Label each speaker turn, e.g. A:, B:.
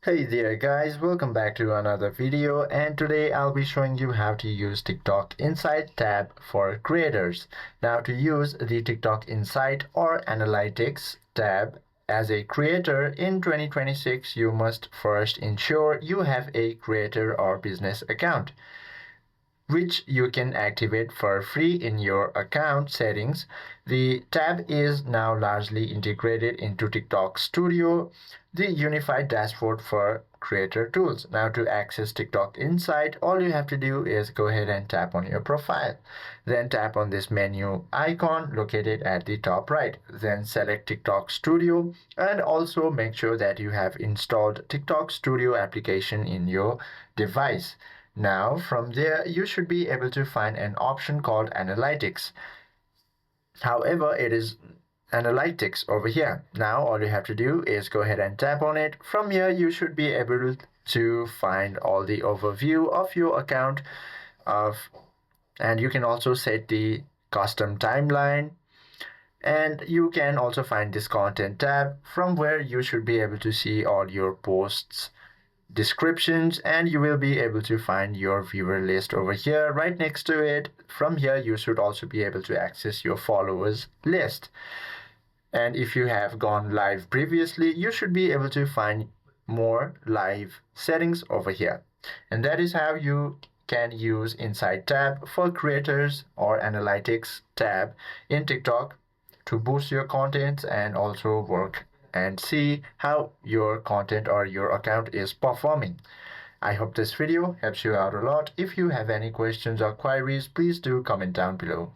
A: Hey there guys, welcome back to another video, and today I'll be showing you how to use TikTok Insight tab for creators. Now, to use the TikTok Insight or Analytics tab as a creator in 2026, you must first ensure you have a creator or business account, which you can activate for free in your account settings. The tab is now largely integrated into TikTok Studio, the unified dashboard for creator tools. Now, to access TikTok Insight, all you have to do is go ahead and tap on your profile. Then tap on this menu icon located at the top right. Then select TikTok Studio and also make sure that you have installed TikTok Studio application in your device. Now, from there, you should be able to find an option called Analytics. However, it is Analytics over here. Now, all you have to do is go ahead and tap on it. From here, you should be able to find all the overview of your account and you can also set the custom timeline. And you can also find this content tab, from where you should be able to see all your posts, descriptions, and you will be able to find your viewer list over here right next to it. From here, you should also be able to access your followers list. And if you have gone live previously, you should be able to find more live settings over here. And that is how you can use Insight tab for creators or Analytics tab in TikTok to boost your content and also work and see how your content or your account is performing. I hope this video helps you out a lot. If you have any questions or queries, please do comment down below.